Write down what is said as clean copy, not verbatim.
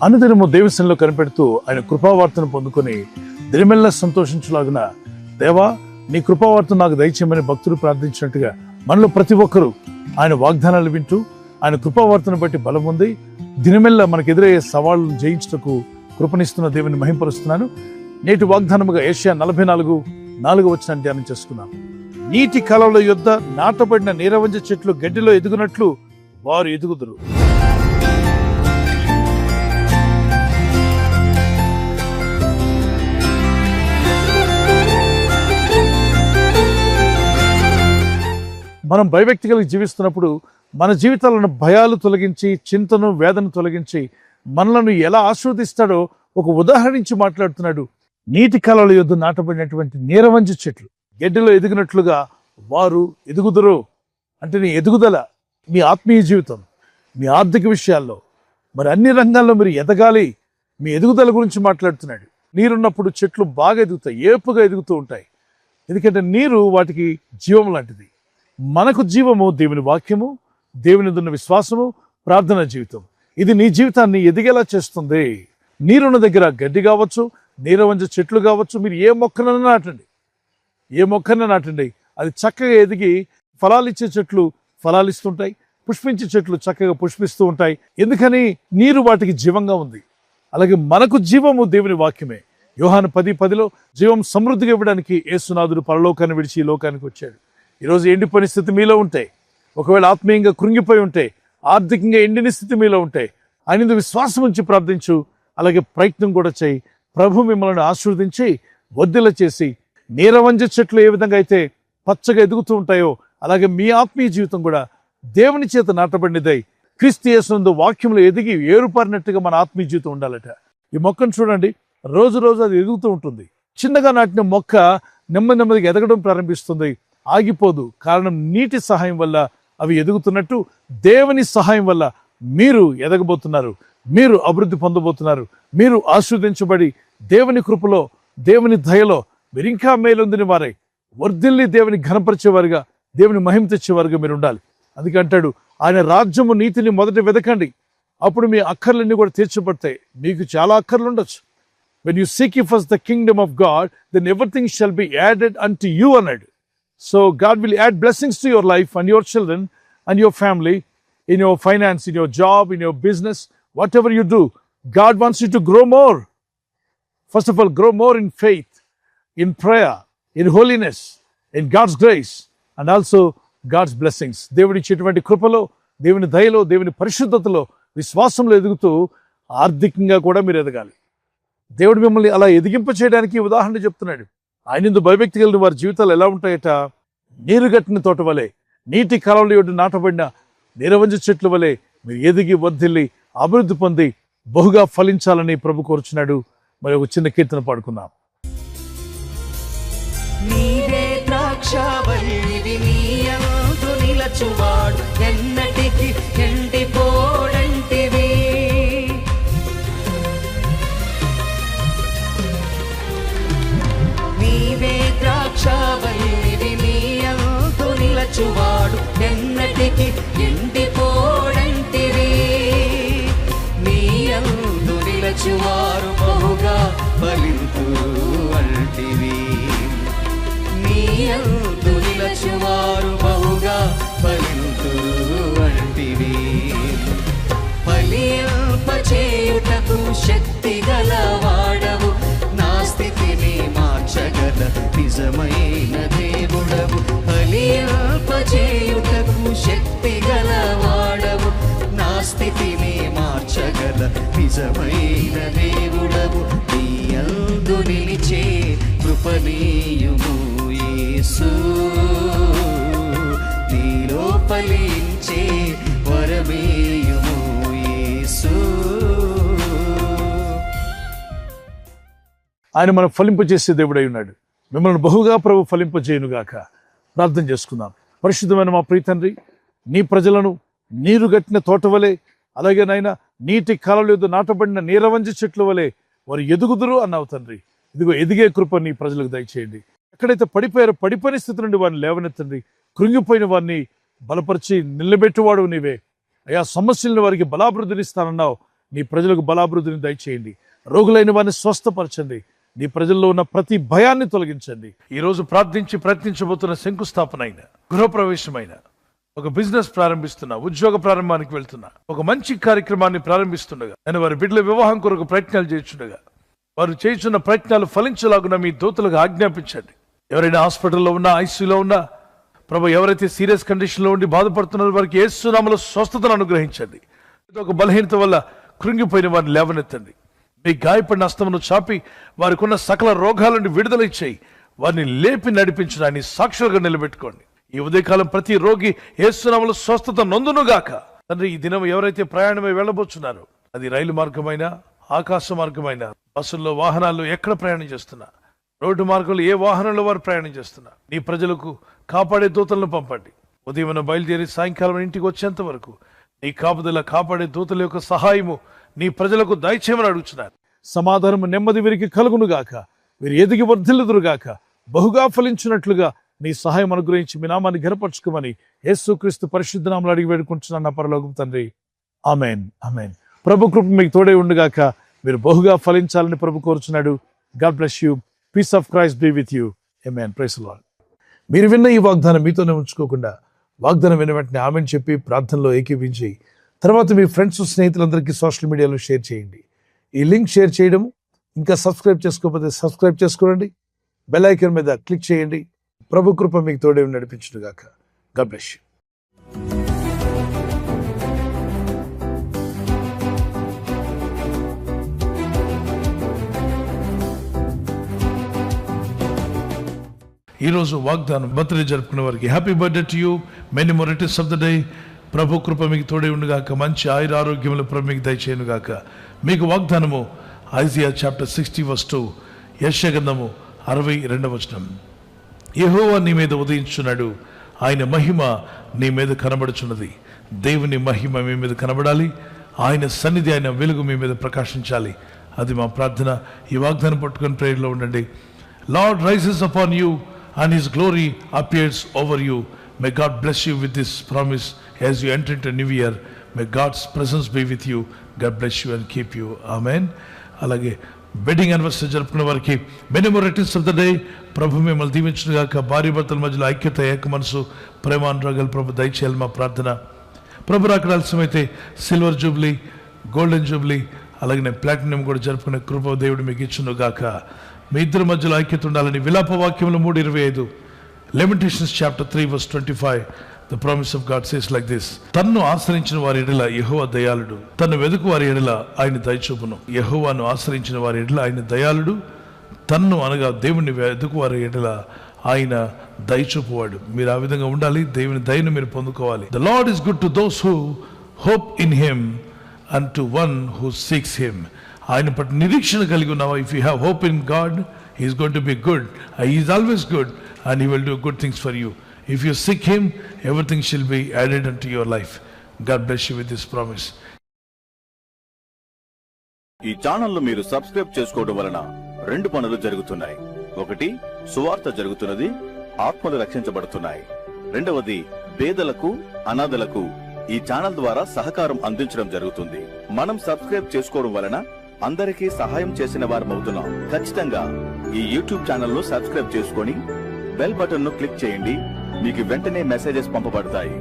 అనుదినము దేవసంలో కనిపెడుతూ ఆయన కృపావార్తను పొందుకొని దినమెల్లా సంతోషించలాగున దేవా నీ కృపావార్త నాకు దయచేయమని భక్తులు ప్రార్థించినట్టుగా మనలో ప్రతి ఒక్కరూ ఆయన వాగ్దానాలు వింటూ ఆయన కృపావార్తను బట్టి బలం ఉంది దినమెల్లా మనకు ఎదురయ్యే సవాళ్లను జయించుటకు కృపనిస్తున్న దేవుని మహింపరుస్తున్నాను. నేటి వాగ్దానముగా ఏషియా 44:4 ధ్యానం చేసుకున్నాను. నీటి కాలువల యొద్ద నాటబడిన నీరవంజ చెట్లు గడ్డిలో ఎదుగునట్లు వారు ఎదుగుదురు. మనం భయభక్తిగా జీవిస్తున్నప్పుడు మన జీవితాలను భయాలు తొలగించి చింతను వేదన తొలగించి మనలను ఎలా ఆశీర్వదిస్తాడో ఒక ఉదాహరించి మాట్లాడుతున్నాడు. నీటి కాలువల యొద్ద నాటబడినటువంటి నీరవంజ చెట్లు గడ్డిలో ఎదిగినట్లుగా వారు ఎదుగుదురు. అంటే నీ ఎదుగుదల, మీ ఆత్మీయ జీవితం, మీ ఆర్థిక విషయాల్లో, మరి అన్ని రంగాల్లో మీరు ఎదగాలి. మీ ఎదుగుదల గురించి మాట్లాడుతున్నాడు. నీరున్నప్పుడు చెట్లు బాగా ఎదుగుతాయి, ఏపుగా ఎదుగుతూ ఉంటాయి. ఎందుకంటే నీరు వాటికి జీవం లాంటిది. మనకు జీవము దేవుని వాక్యము, దేవుని ఉన్న విశ్వాసము, ప్రార్థన జీవితం. ఇది నీ జీవితాన్ని ఎదిగేలా చేస్తుంది. నీరున్న దగ్గర గడ్డి కావచ్చు, నీరవంజ చెట్లు కావచ్చు, మీరు ఏ మొక్కనైనా నాటండి, అది చక్కగా ఎదిగి ఫలాలిచ్చే చెట్లు ఫలాలిస్తుంటాయి, పుష్పించే చెట్లు చక్కగా పుష్పిస్తూ ఉంటాయి. ఎందుకని? నీరు వాటికి జీవంగా ఉంది. అలాగే మనకు జీవము దేవుని వాక్యమే. యోహాను 10:10 జీవం సమృద్ధిగా ఇవ్వడానికి యేసునాథుడు పరలోకాన్ని విడిచి ఈ లోకానికి వచ్చాడు. ఈరోజు ఎండి పరిస్థితి మీలో ఉంటే, ఒకవేళ ఆత్మీయంగా కృంగిపోయి ఉంటే, ఆర్థికంగా ఎండిన స్థితి మీలో ఉంటే, ఆయన విశ్వాసం ఉంచి ప్రార్థించు. అలాగే ప్రయత్నం కూడా చేయి. ప్రభు మిమ్మల్ని ఆశీర్వదించి వర్ధిల్ల చేసి నీరవంజ చెట్లు ఏ విధంగా అయితే పచ్చగా ఎదుగుతూ ఉంటాయో అలాగే మీ ఆత్మీయ జీవితం కూడా దేవుని చేత నాటబడినదై క్రీస్తు యేసునందు వాక్యంలో ఎదిగి ఏరుపారినట్టుగా మన ఆత్మీయ జీవితం ఉండాలట. ఈ మొక్కను చూడండి, రోజు అది ఎదుగుతూ ఉంటుంది. చిన్నగా నాటిన మొక్క నెమ్మదిగా ఎదగడం ప్రారంభిస్తుంది, ఆగిపోదు. కారణం నీటి సహాయం వల్ల అవి ఎదుగుతున్నట్టు దేవుని సహాయం వల్ల మీరు ఎదగబోతున్నారు, మీరు అభివృద్ధి పొందబోతున్నారు. మీరు ఆశీర్వదించబడి దేవుని కృపలో, దేవుని దయలో మీరు ఇంకా మేలొందిన వారై వర్ధిల్లి దేవుని ఘనపరిచేవారుగా, దేవుని మహిమ తెచ్చేవారుగా మీరు ఉండాలి. అందుకే అంటాడు, ఆయన రాజ్యము నీతిని మొదట వెదకండి, అప్పుడు మీ అక్కర్లన్నీ కూడా తీర్చబడతాయి. మీకు చాలా అక్కర్లు ఉండొచ్చు. when you seek ye first the kingdom of God, then everything shall be added unto you అన్నాడు. So God will add blessings to your life and your children and your family, in your finance, in your job, in your business, whatever you do. God wants you to grow more. First of all, grow more in faith, in prayer, in holiness, in God's grace, and also God's blessings. దేవుడి ఇచ్చేటువంటి కృపలో, దేవుని దయలో, దేవుని పరిశుద్ధతలో, విశ్వాసంలో ఎదుగుతూ ఆర్థికంగా కూడా మీరు ఎదగాలి. దేవుడు మిమ్మల్ని అలా ఎదిగింప చేయడానికి ఉదాహరణ చెప్తున్నాడు. ఆయనందు భయభక్తి కలిగిన వారి జీవితాలు ఎలా ఉంటాయట? నీరుగట్టిన తోట వలె, నీటి కాలువల యొద్ద నాటబడిన నీరవంజ చెట్ల వలె మీరు ఎదిగి వర్ధిల్లి అభివృద్ధి పొంది బహుగా ఫలించాలని ప్రభు కోరుచున్నాడు. మరి ఒక చిన్న కీర్తన పాడుకుందాం. నీవే ద్రాక్షవల్లివి, నీయందు నిలచువాడు, ఎన్నటికి ఎండిపోడంటివి. నీవే ద్రాక్షవల్లివి, నీయందు నిలచువాడు, ఎన్నటికి ఎండిపోడంటివి. నీయందు నిలచువారు బహుగా ఫలింతురు అంటివి. నీయందు నిలచువారు బహుగా ఫలింతురు అంటివి. ఫలింపచేయుటకు శక్తి గలవాడవు, నా స్థితిని మార్చగల నిజమైన దేవుడవు. ఫలింపచేయుటకు శక్తి గలవాడవు, నా స్థితిని మార్చగల నిజమైన దేవుడవు. నీయందు నిలిచే కృపనీయుము యేసు, నీలో ఫలించే వరమేయుము యేసు. ఆయన మనం ఫలింపజేసే దేవుడై ఉన్నాడు. మిమ్మల్ని బహుగా ప్రభు ఫలింపజేయునుగాక. ప్రార్థన చేసుకుందాం. పరిశుద్ధమైన మా ప్రియ తండ్రి, నీ ప్రజలను నీరు గట్టిన తోట వలె, అలాగే నాయన నీటి కాలువల యొద్ద నాటబడిన నీరవంజ చెట్ల వలె వారు ఎదుగుదురు అన్నావు తండ్రి. ఇదిగో ఎదిగే కృప నీ ప్రజలకు దయచేయండి. ఎక్కడైతే పడిపోయారో పడిపోయిన స్థితి నుండి వారిని లేవనెత్తండి. కృంగిపోయిన వారిని బలపరిచి నిలబెట్టువాడు నీవే. అయా సమస్యలను వారికి బలాభివృద్ధినిస్తానన్నావు. నీ ప్రజలకు బలాభివృద్ధిని దయచేయండి. రోగులైన వారిని స్వస్థపరచండి. నీ ప్రజల్లో ఉన్న ప్రతి భయాన్ని తొలగించండి. ఈ రోజు ప్రార్థించి ప్రయత్నించబోతున్న శంకుస్థాపన అయిన, గృహప్రవేశమైన, ఒక బిజినెస్ ప్రారంభిస్తున్నా, ఉద్యోగ ప్రారంభానికి వెళ్తున్నా, ఒక మంచి కార్యక్రమాన్ని ప్రారంభిస్తుండగా, నేను వారి బిడ్డల వివాహం కొరకు ప్రయత్నాలు చేస్తుండగా, వారు చేస్తున్న ప్రయత్నాలు ఫలించలాగున మీ దూతలకు ఆజ్ఞాపించండి. ఎవరైనా హాస్పిటల్లో ఉన్నా, ఐసీయూలో ఉన్నా, ప్రభు ఎవరైతే సీరియస్ కండిషన్లో ఉండి బాధపడుతున్నారో వారికి యేసు నామములో స్వస్థతను అనుగ్రహించండి. ఒక బలహీనత వల్ల కృంగిపోయిన వారిని లేవనెత్తండి. మీ గాయపడిన హస్తమును చాపి వారికి ఉన్న సకల రోగాల నుండి విడుదల ఇచ్చేయి. వారిని లేపి నడిపించడాన్ని సాక్షులుగా నిలబెట్టుకోండి. ఈ ఉదయకాలం ప్రతి రోగి యేసు నామములో స్వస్థత నొందునుగాక. తండ్రి, ఈ దినం ఎవరైతే ప్రయాణమై వెళ్ళబోతున్నారో, అది రైలు మార్గమైనా, ఆకాశ మార్గమైనా, బస్సుల్లో, వాహనాల్లో ఎక్కడ ప్రయాణం చేస్తున్నా, రోడ్డు మార్గంలో ఏ వాహనంలో వారు ప్రయాణం చేస్తున్నా, నీ ప్రజలకు కాపాడే దూతలను పంపండి. ఉదయం బయలుదేరి సాయంకాలం ఇంటికి వచ్చేంత వరకు నీ కాపుదల, కాపాడే దూతల యొక్క సహాయము నీ ప్రజలకు దయచేయమని అడుగుతున్నారు. సమాధానము, నెమ్మది వీరికి కలుగునుగాక. వీరు ఎదిగి వర్ధిల్లుదురుగాక. బహుగా ఫలించినట్లుగా నీ సహాయం అనుగ్రహించి మీ నామాన్ని ఘనపరచుకోమని యేసుక్రీస్తు పరిశుద్ధ నామములో అడిగి వేడుకుంటున్నాను నా పరలోకపు తండ్రి. ఆమేన్, ఆమేన్. ప్రభు కృప మీకు తోడే ఉండుగాక. మీరు బహుగా ఫలించాలని ప్రభు కోరుచున్నాడు. God bless you. Peace of Christ be with you. Amen. Praise the Lord. మీరు విన్న ఈ వాగ్దానం మీతోనే ఉంచుకోకుండా, వాగ్దానం విన్న వెంటనే ఆమెన్ చెప్పి ప్రార్థనలో ఏకీవించి తర్వాత మీ ఫ్రెండ్స్, స్నేహితులందరికీ సోషల్ మీడియాలో షేర్ చేయండి. ఈ లింక్ షేర్ చేయడం, ఇంకా సబ్స్క్రైబ్ చేసుకోకపోతే సబ్స్క్రైబ్ చేసుకోండి. బెల్ ఐకాన్ మీద క్లిక్ చేయండి. ప్రభు కృప మీకు తోడే నడిపించుగాక. God bless you. ఈరోజు వాగ్దానం, బర్త్డే జరుపుకునే వారికి happy birthday to you. Many more returns of the day. ప్రభు కృప మీకు తోడే ఉండుగాక. మంచి ఆయుర ఆరోగ్యములు ప్రభు మీకు దయచేయనుగాక. మీకు వాగ్దానము ఐజియా చాప్టర్ 60:2, యెషయా గ్రంథము 62. యెహోవా నీ మీద ఉదయించున్నాడు, ఆయన మహిమ నీ మీద కనబడుచున్నది. దేవుని మహిమ మీ మీద కనబడాలి. ఆయన సన్నిధి, ఆయన వెలుగు మీ మీద ప్రకాశించాలి. అది మా ప్రార్థన. ఈ వాగ్దానం పట్టుకొని ప్రేయర్లో ఉండండి. Lord rises upon you and his glory appears over you. May God bless you with this promise as you enter into a new year. May God's presence be with you. God bless you and keep you. Amen. అలాగే wedding anniversary జరుపుకున్న వారికి many more returns of the day. ప్రభు మిమ్మల్ని దీవించుగాక. భార్య భర్తల మధ్యలో ఐక్యత, ఏక మనసు, ప్రేమానురాగాలు ప్రభు దయచేయాలి మా ప్రార్థన. ప్రభు రాకడ ఆలస్యమైతే సిల్వర్ జూబ్లీ, గోల్డెన్ జూబ్లీ, అలాగే ప్లాటినం కూడా జరుపుకునే కృప దేవుడు మీకు ఇచ్చునుగాక. మీ ఇద్దరి మధ్యలో ఐక్యత ఉండాలని విలాప వాక్యములు 3:25, Lamentations chapter 3:25. The promise of God says like this: తన్ను ఆశ్రయించిన వారి ఎడల యెహోవా దయాళుడు, తన్ను వెదుకు వారి ఎడల ఆయన దయచూపును. యెహోవాను ఆశ్రయించిన వారి ఎడల ఆయన దయాళుడు, తన్ను అనగా దేవుని వెదుకు వారి ఎడల ఆయన దయచూపువాడు. మీరు ఆ విధంగా ఉండాలి. దేవుని దయను మీరు పొందుకోవాలి. The Lord is good to those who hope in him and to one who seeks him. ఆయన పట్ల నిరీక్షణ కలిగి ఉన్నావా? If you have hope in God, he is going to be good. He is always good and he will do good things for you. If you seek him, everything షిల్ be added an to your life. God bless you with this promise. ఈ channel మీరు subscribe చేసుకోవడం వలన 2 పనులు జరుగుతున్నాయి. ఒకటి, సువార్త జరుగుతున్నది, ఆత్మలు రక్షించబడుతున్నాయి. రెండవది, పేదలకు, అనాథలకు ఈ ఛానల్ ద్వారా సహకారం అందించడం జరుగుతుంది. మనం సబ్స్క్రైబ్ చేసుకోవడం వలన అందరికీ సహాయం చేసిన వారమవుతున్నాం. ఖచ్చితంగా ఈ యూట్యూబ్ ఛానల్ ను సబ్స్క్రైబ్ చేసుకొని బెల్ బటన్ ను క్లిక్ చేయండి. మీకు వెంటనే మెసేజెస్ పంపబడతాయి.